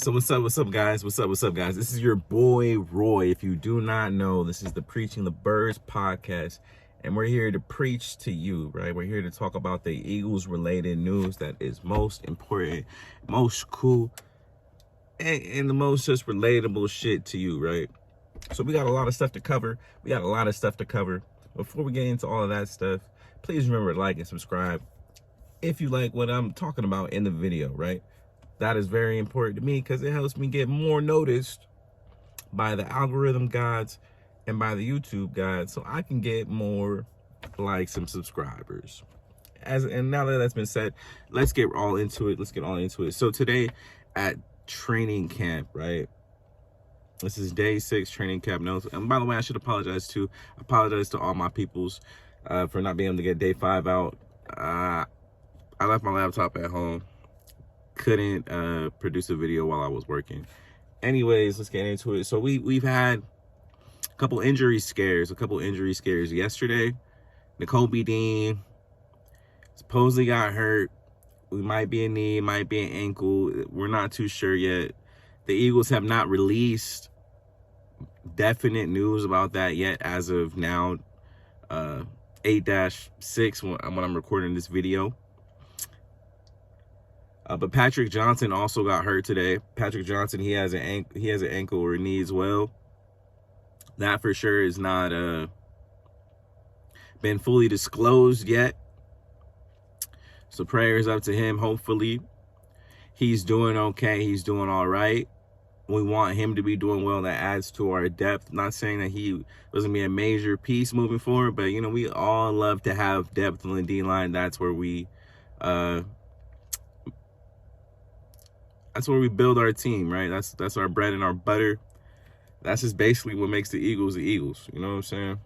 So what's up, guys? What's up, guys? This is your boy, Roy. If you do not know, this is the Preaching the Birds podcast. And we're here to preach to you, right? We're here to talk about the Eagles-related news that is most important, most cool, and the most just relatable shit to you, right? So we got a lot of stuff to cover. Before we get into all of that stuff, please remember to like and subscribe if you like what I'm talking about in the video, right? That is very important to me because it helps me get more noticed by the algorithm gods and by the YouTube gods, so I can get more likes and subscribers. And now that that's been said, let's get all into it. So today at training camp, right? This is day 6 training camp notes. And by the way, I should apologize to all my peoples for not being able to get day 5 out. I left my laptop at home. Couldn't produce a video while I was working. Anyways, let's get into it. So we've had a couple injury scares yesterday. Nakobe Dean supposedly got hurt. We might be a knee, might be an ankle. We're not too sure yet. The Eagles have not released definite news about that yet as of now, 8-6 when I'm recording this video. But Patrick Johnson also got hurt today. Patrick Johnson, he has an ankle or a knee as well. That for sure is not been fully disclosed yet. So prayers up to him. Hopefully he's doing okay. He's doing all right. We want him to be doing well. That adds to our depth. Not saying that he was going to be a major piece moving forward, but, you know, we all love to have depth on the D-line. That's where we build our team, right? That's our bread and our butter. That's just basically what makes the Eagles the Eagles. You know what I'm saying?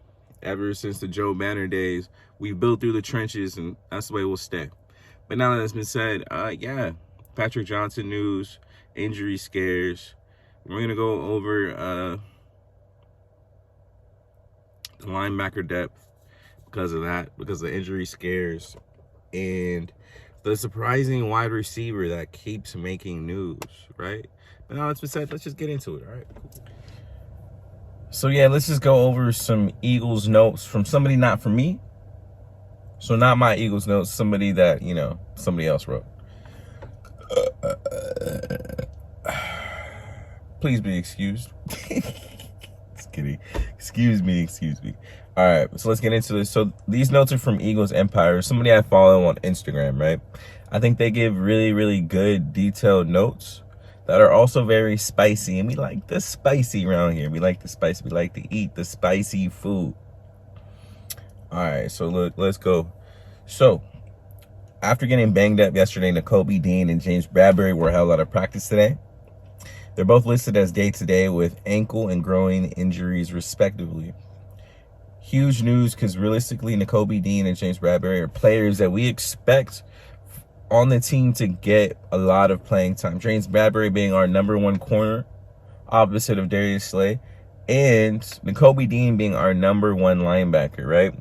Ever since the Joe Banner days, we built through the trenches, and that's the way we'll stay. But now that that's been said, yeah, Patrick Johnson news, injury scares. We're going to go over the linebacker depth because of the injury scares, and the surprising wide receiver that keeps making news, right? But now that's been said, let's just get into it, all right? So yeah, let's just go over some Eagles notes from somebody not from me. So not my Eagles notes, somebody that, you know, somebody else wrote. Please be excused. Just kidding. Excuse me. All right, so let's get into this. So these notes are from Eagles Empire, somebody I follow on Instagram, right? I think they give really, really good detailed notes that are also very spicy, and we like the spicy around here. We like the spicy. We like to eat the spicy food. All right, so look, let's go. So after getting banged up yesterday, Nakobe Dean and James Bradberry were held out of practice today. They're both listed as day-to-day with ankle and groin injuries, respectively. Huge news because realistically, Nakobe Dean and James Bradberry are players that we expect on the team to get a lot of playing time. James Bradberry being our #1 corner, opposite of Darius Slay, and Nakobe Dean being our #1 linebacker, right?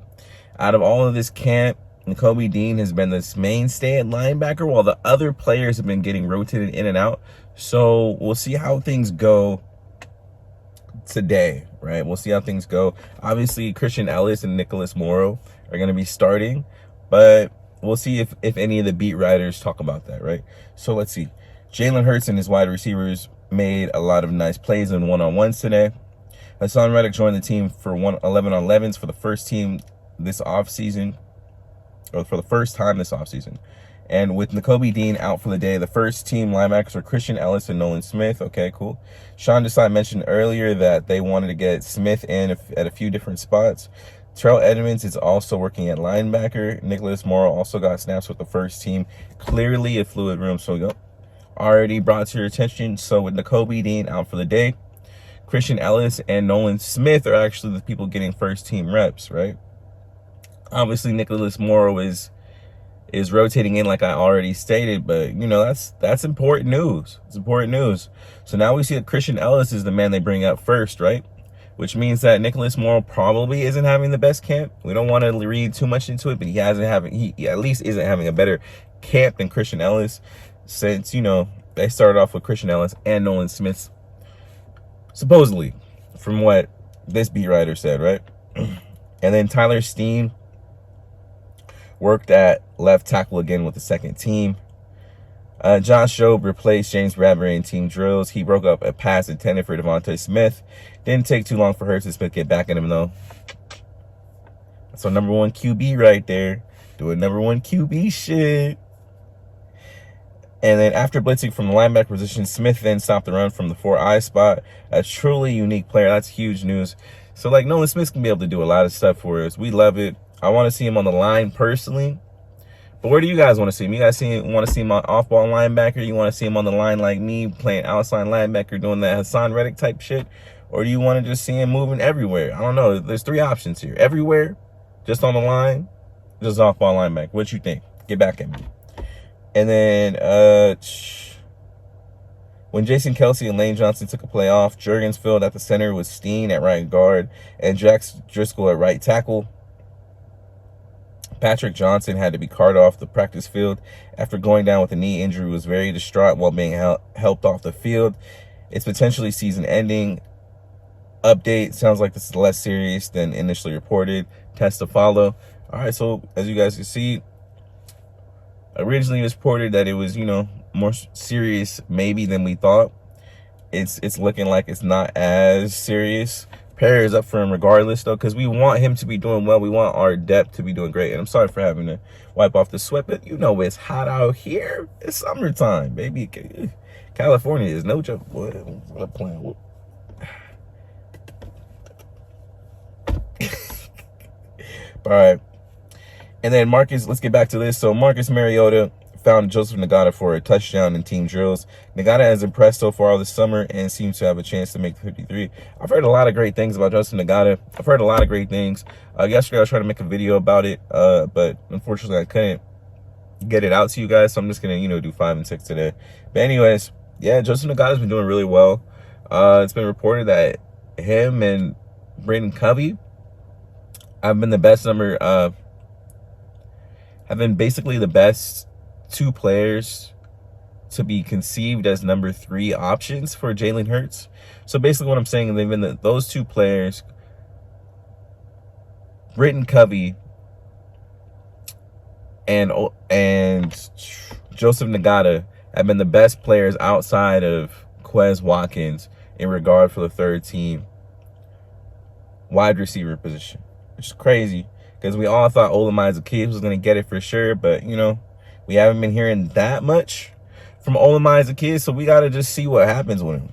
Out of all of this camp, Nakobe Dean has been this mainstay at linebacker while the other players have been getting rotated in and out. So we'll see how things go today, right? We'll see how things go. Obviously, Christian Ellis and Nicholas Morrow are going to be starting, but we'll see if any of the beat writers talk about that, right? So let's see. Jalen Hurts and his wide receivers made a lot of nice plays in one-on-ones today. Hassan Reddick joined the team for 11-on-11s for the first time this offseason. And with Nakobe Dean out for the day, the first team linebackers are Christian Ellis and Nolan Smith. Okay, cool. Sean Desai mentioned earlier that they wanted to get Smith in at a few different spots. Terrell Edmonds is also working at linebacker. Nicholas Morrow also got snaps with the first team. Clearly a fluid room, so already brought to your attention. So with Nakobe Dean out for the day, Christian Ellis and Nolan Smith are actually the people getting first team reps, right? Obviously, Nicholas Morrow is rotating in like I already stated, but, you know, that's important news. It's important news. So now we see that Christian Ellis is the man they bring up first, right? Which means that Nicholas Morrow probably isn't having the best camp. We don't want to read too much into it, but he at least isn't having a better camp than Christian Ellis, since, you know, They started off with Christian Ellis and Nolan Smith, supposedly, from what this beat writer said, right? And then Tyler Steen worked at left tackle again with the second team. Josh Jobe replaced James Bradberry in team drills. He broke up a pass intended for Devontae Smith. Didn't take too long for Hurts and Smith to get back at him, though. So number one QB right there. Doing number one QB shit. And then after blitzing from the linebacker position, Smith then stopped the run from the 4-eye spot. A truly unique player. That's huge news. So, like, Nolan Smith can be able to do a lot of stuff for us. We love it. I want to see him on the line personally. But where do you guys want to see him? You guys want to see him on off-ball linebacker? You want to see him on the line like me, playing outside linebacker, doing that Hassan Reddick type shit? Or do you want to just see him moving everywhere? I don't know. There's 3 options here. Everywhere, just on the line, just off-ball linebacker. What you think? Get back at me. And then when Jason Kelsey and Lane Johnson took a play off, Jurgens filled at the center with Steen at right guard and Jax Driscoll at right tackle. Patrick Johnson had to be carted off the practice field after going down with a knee injury. Was very distraught while being helped off the field. It's potentially season-ending. Update. Sounds like this is less serious than initially reported. Test to follow. All right, so as you guys can see, originally it was reported that it was, more serious maybe than we thought. It's looking like it's not as serious. Prayer is up for him regardless, though, because we want him to be doing well. We want our depth to be doing great. And I'm sorry for having to wipe off the sweat, but it's hot out here. It's summertime, baby. California is no joke. What a plan. All right. And then let's get back to this. So Marcus Mariota found Joseph Nagata for a touchdown in team drills. Nagata has impressed so far this summer and seems to have a chance to make the 53. I've heard a lot of great things about Joseph Nagata. I've heard a lot of great things. Yesterday I was trying to make a video about it, but unfortunately I couldn't get it out to you guys, so I'm just gonna, do 5 and 6 today. But anyways, yeah, Joseph Nagata's been doing really well. It's been reported that him and Braden Covey have been basically the best 2 players to be conceived as number 3 options for Jalen Hurts. So basically what I'm saying is they've been those 2 players, Britton Covey and Joseph Nagata, have been the best players outside of Quez Watkins in regard for the 3rd team wide receiver position, which is crazy because we all thought Olamide Zaccheaus was going to get it for sure, but, we haven't been hearing that much from Olamide Zaccheaus, so we got to just see what happens with him.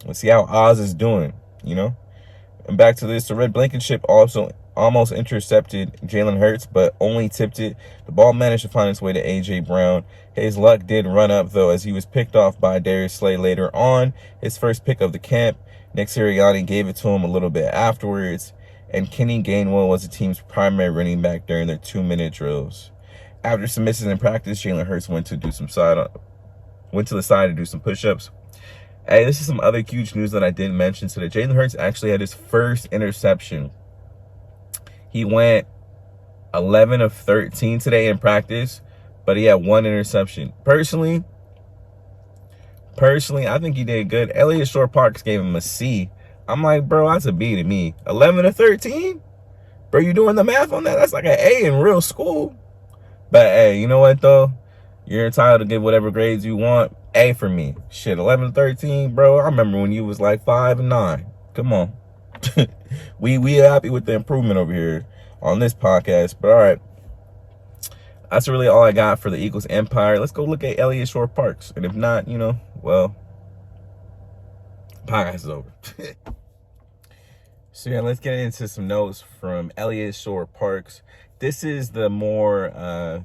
Let's see how Oz is doing, And back to this, the Red Blankenship also almost intercepted Jalen Hurts, but only tipped it. The ball managed to find its way to A.J. Brown. His luck did run up, though, as he was picked off by Darius Slay later on. His first pick of the camp. Nick Sirianni gave it to him a little bit afterwards. And Kenny Gainwell was the team's primary running back during their 2-minute drills. After some misses in practice, Jalen Hurts went to the side to do some push-ups. Hey, this is some other huge news that I didn't mention today. Jalen Hurts actually had his first interception. He went 11 of 13 today in practice, but he had 1 interception. Personally, I think he did good. Elliott Shore-Parks gave him a C. I'm like, bro, that's a B to me. 11 of 13? Bro, you doing the math on that? That's like an A in real school. But, hey, you know what, though? You're entitled to get whatever grades you want. A for me. Shit, 11 and 13, bro. I remember when you was like 5 and 9. Come on. we happy with the improvement over here on this podcast. But, all right. That's really all I got for the Eagles Empire. Let's go look at Elliott Shore-Parks. And if not, well, podcast is over. So, yeah, let's get into some notes from Elliott Shore-Parks. This is the more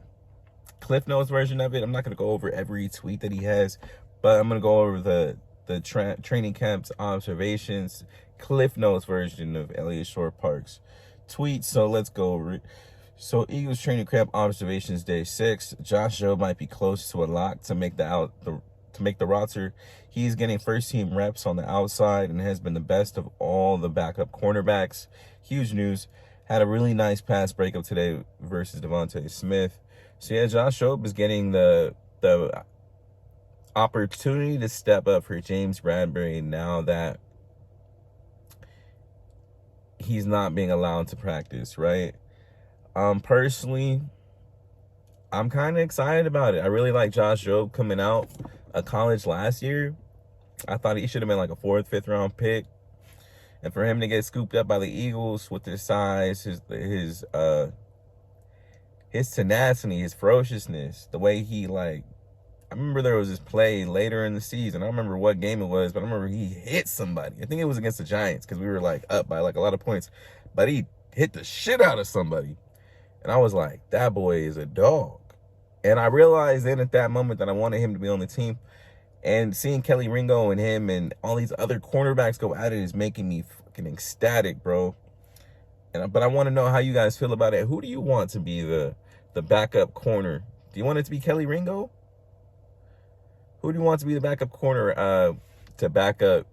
Cliff Notes version of it. I'm not going to go over every tweet that he has, but I'm going to go over the training camp's observations, Cliff Notes version of Elliott Shore-Parks' tweet. So let's go over it. So Eagles training camp observations day 6. Josh Jobe might be close to a lock to make the roster. He's getting first team reps on the outside and has been the best of all the backup cornerbacks. Huge news. Had a really nice pass breakup today versus Devontae Smith. So yeah, Josh Jobe is getting the opportunity to step up for James Bradberry now that he's not being allowed to practice, right? Personally, I'm kind of excited about it. I really like Josh Jobe coming out of college last year. I thought he should have been like a 4th, 5th round pick. And for him to get scooped up by the Eagles with his size, his tenacity, his ferociousness, the way he I remember there was this play later in the season. I don't remember what game it was, but I remember he hit somebody. I think it was against the Giants because we were up by a lot of points. But he hit the shit out of somebody. And I was like, that boy is a dog. And I realized then at that moment that I wanted him to be on the team. And seeing Kelly Ringo and him and all these other cornerbacks go at it is making me fucking ecstatic, bro. But I want to know how you guys feel about it. Who do you want to be the backup corner? Do you want it to be Kelly Ringo? Who do you want to be the backup corner to back up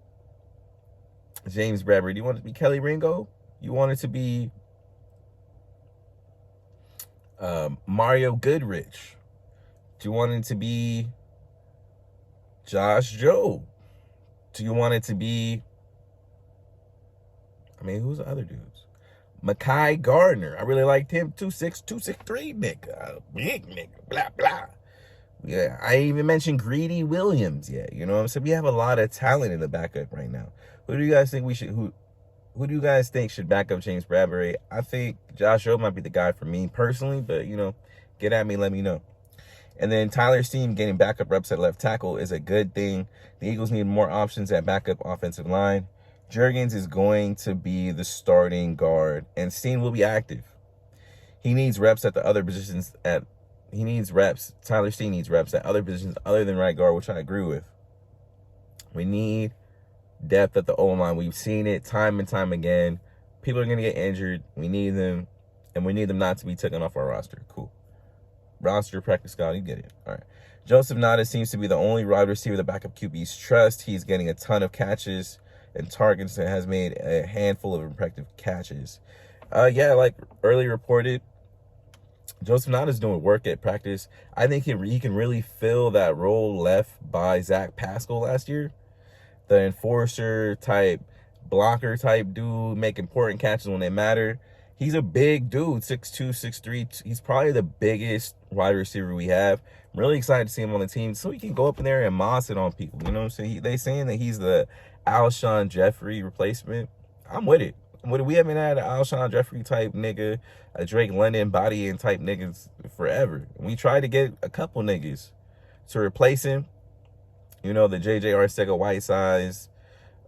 James Bradberry? Do you want it to be Kelly Ringo? You want it to be Mario Goodrich? Do you want it to be Josh Jobe? Do you want it to be, who's the other dudes? Mekhi Gardner. I really liked him. 2'6", 263 nigga. Big nigga. Blah, blah. Yeah, I even mentioned Greedy Williams. Yeah, you know what I'm saying? We have a lot of talent in the backup right now. Who do you guys think who do you guys think should back up James Bradberry? I think Josh Jobe might be the guy for me personally, but, get at me, let me know. And then Tyler Steen getting backup reps at left tackle is a good thing. The Eagles need more options at backup offensive line. Jurgens is going to be the starting guard, and Steen will be active. He needs reps at the other positions. Tyler Steen needs reps at other positions other than right guard, which I agree with. We need depth at the O-line. We've seen it time and time again. People are going to get injured. We need them, and we need them not to be taken off our roster. Cool. Roster, practice squad, you get it. All right. Joseph Nada seems to be the only wide receiver the backup QBs trust. He's getting a ton of catches and targets and has made a handful of impressive catches. Like earlier reported, Joseph Nada's doing work at practice. I think he can really fill that role left by Zach Pascal last year. The enforcer type, blocker type dude, make important catches when they matter. He's a big dude, 6'2", 6'3". He's probably the biggest wide receiver we have. I'm really excited to see him on the team so he can go up in there and moss it on people. You know what I'm saying? They saying that he's the Alshon Jeffrey replacement. I'm with it. We haven't had an Alshon Jeffrey type nigga, a Drake London bodying type niggas forever. We tried to get a couple niggas to replace him. The J.J. Arcega-Whitesides.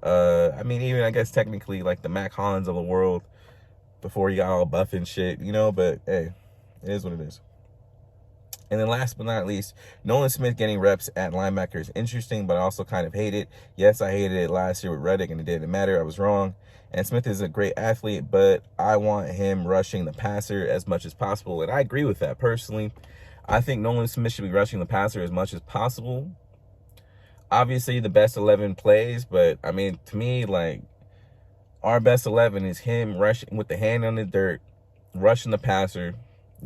Even I guess technically like the Mac Hollins of the world before he got all buff and shit, but hey, it is what it is. And then last but not least, Nolan Smith getting reps at linebacker is interesting, but I also kind of hate it. Yes, I hated it last year with Reddick, and it didn't matter. I was wrong. And Smith is a great athlete, but I want him rushing the passer as much as possible, and I agree with that personally. I think Nolan Smith should be rushing the passer as much as possible. Obviously, the best 11 plays, but, to me, our best 11 is him rushing with the hand on the dirt, rushing the passer,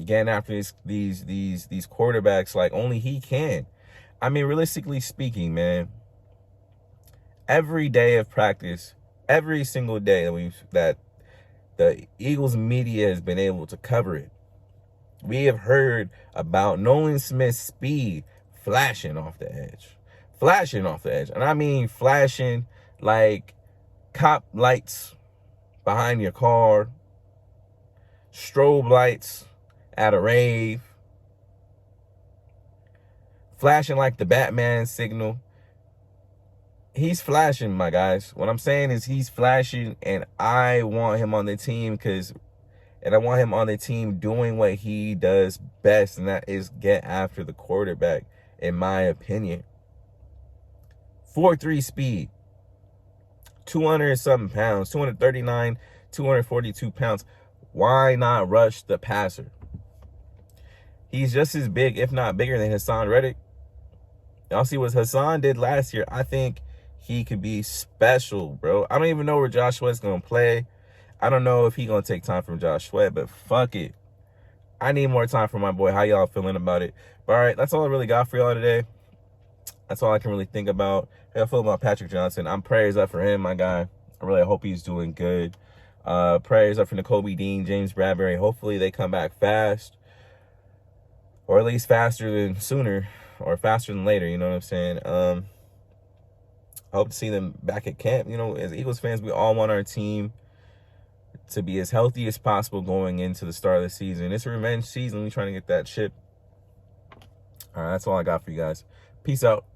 getting after these quarterbacks like only he can. Realistically speaking, man, every day of practice, every single day that the Eagles media has been able to cover it, we have heard about Nolan Smith's speed flashing off the edge. And I mean flashing like cop lights behind your car, strobe lights at a rave, flashing like the Batman signal. He's flashing, my guys. What I'm saying is he's flashing, and I want him on the team I want him on the team doing what he does best, and that is get after the quarterback, in my opinion. 4.3 speed, 200-something pounds, 239, 242 pounds. Why not rush the passer? He's just as big, if not bigger, than Hassan Reddick. Y'all see what Hassan did last year? I think he could be special, bro. I don't even know where Josh Sweat's going to play. I don't know if he's going to take time from Josh Sweat, but fuck it. I need more time for my boy. How y'all feeling about it? But all right, that's all I really got for y'all today. That's all I can really think about. How I feel about Patrick Johnson. I'm prayers up for him, my guy. I really hope he's doing good. Prayers up for Nakobe Dean, James Bradberry. Hopefully they come back fast, or at least faster than sooner, or faster than later. You know what I'm saying? I hope to see them back at camp. You know, as Eagles fans, we all want our team to be as healthy as possible going into the start of the season. It's a revenge season. We're trying to get that chip. All right, that's all I got for you guys. Peace out.